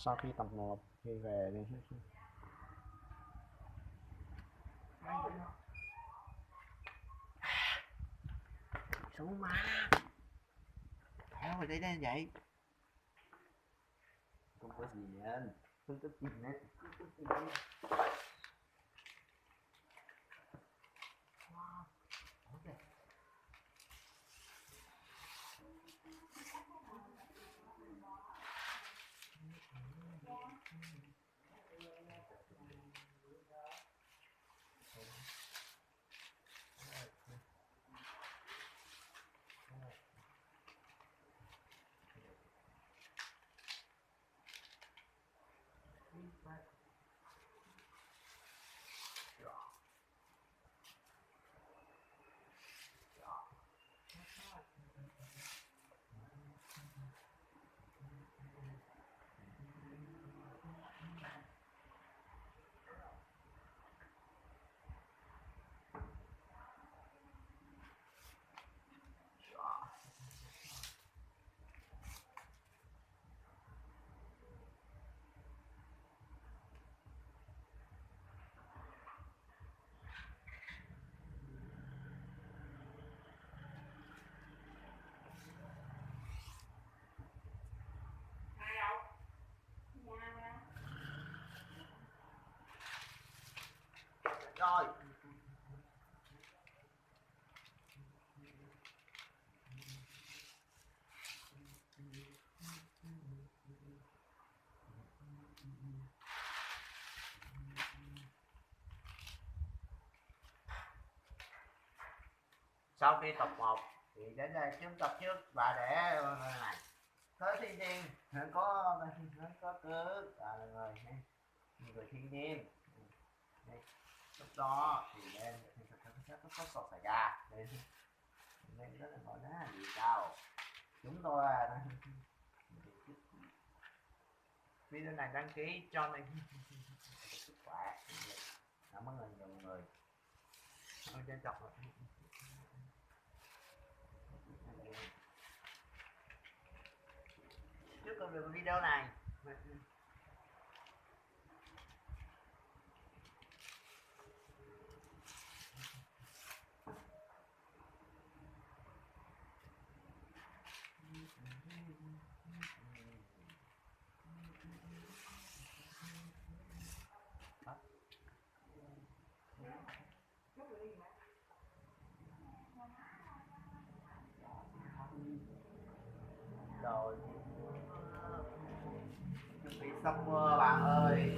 Sau khi tập 1 thì về đi xuống má theo rồi đây đây vậy không có gì anh không có gì nữa rồi sau khi tập 1 thì đến đây chúng tập trước và để này tới thiên nhiên có cứ người thiên nhiên lúc đó thì nên có sọt xài gà nên đó là gọi là gì đâu chúng tôi video này đăng ký cho mình sức khỏe cảm ơn nhiều người ơn trân trọng trước khi được video này rồi chuẩn bị sắp mưa bạn ơi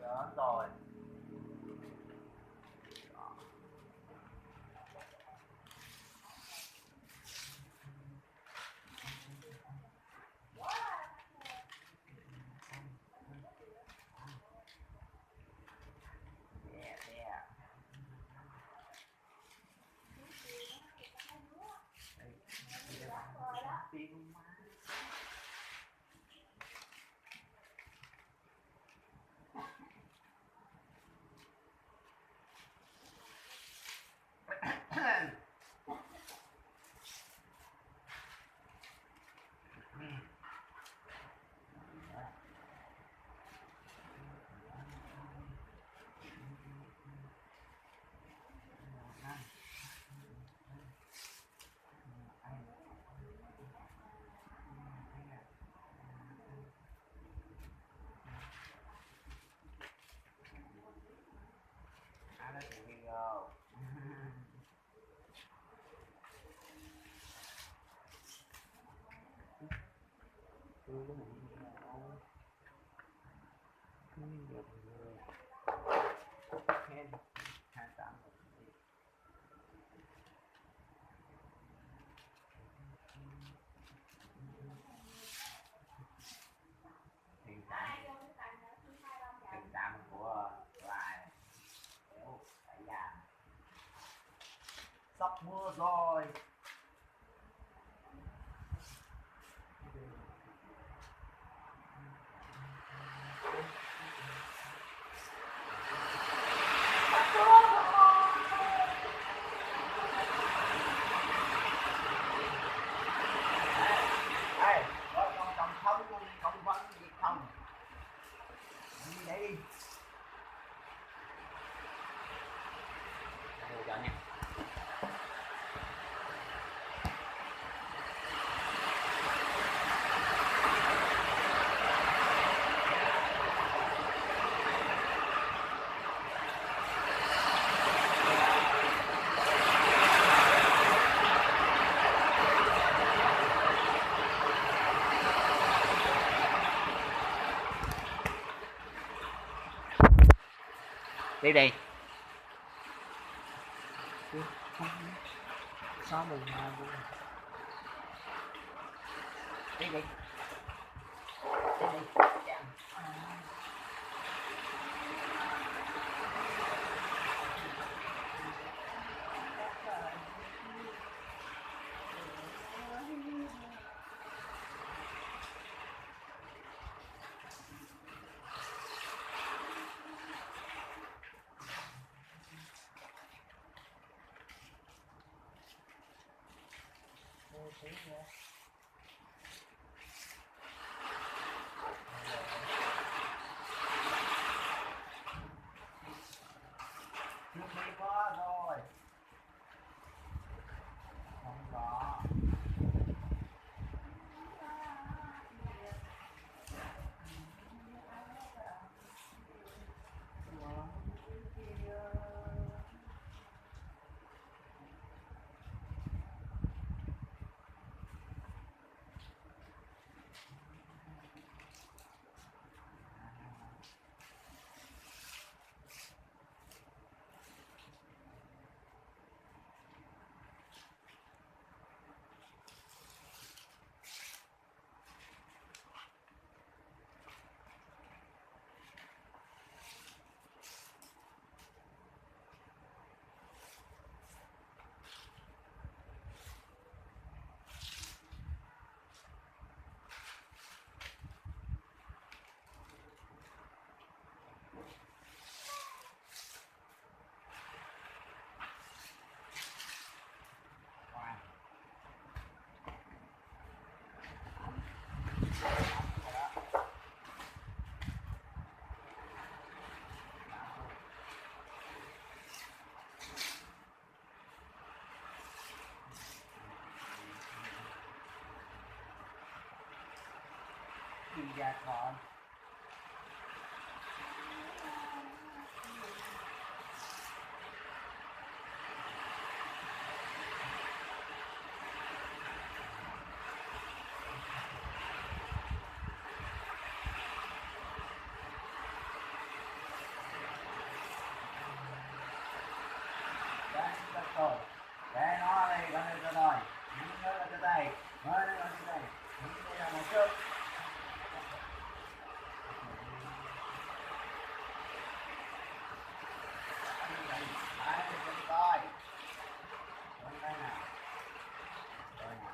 đó rồi tình cảm của lại tại gia rồi. Đây, có con tổng thống, con công văn gì không? Đi đây đi. Ngồi chờ nha. Đi đi. Sao mình mà đi đi. Đi đi. Chuẩn bị quá rồi. Không có. Đi ra khỏi. Rồi, để nó đây, con đây rồi, những nó là cái tay, mới nó là cái tay, những đây là một chút. Coi, con đây nào, rồi nào.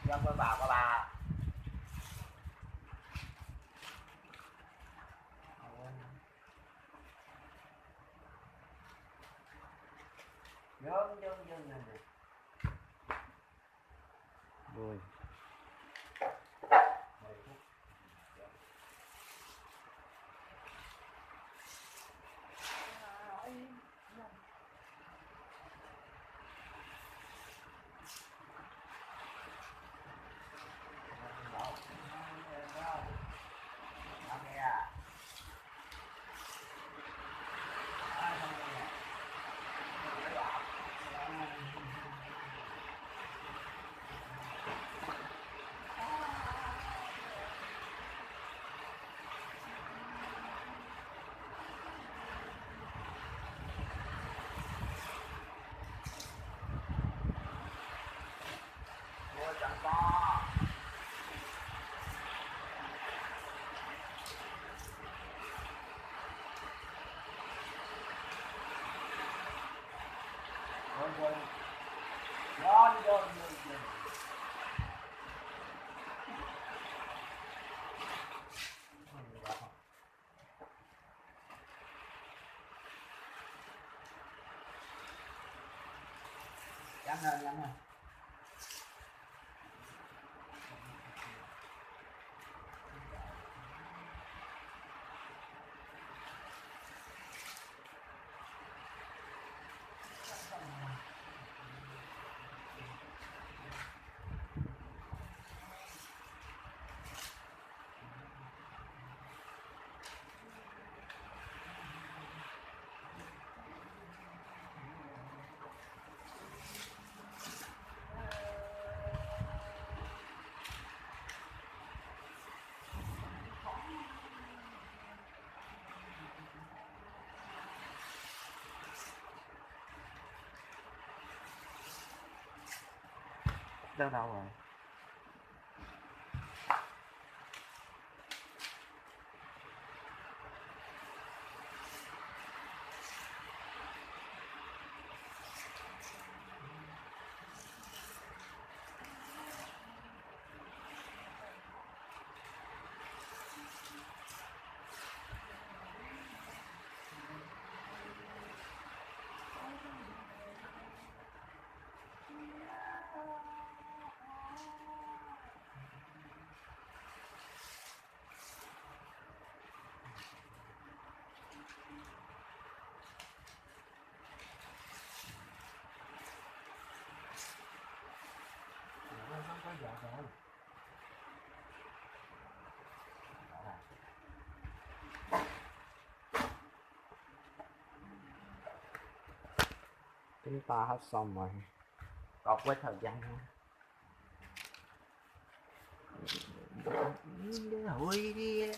Cho con vào các bà. Dương. nhanh lên. Đâu đâu rồi? Không có giờ rồi. Chúng ta hết xong rồi, còn với thời gian nữa. Hủi đi.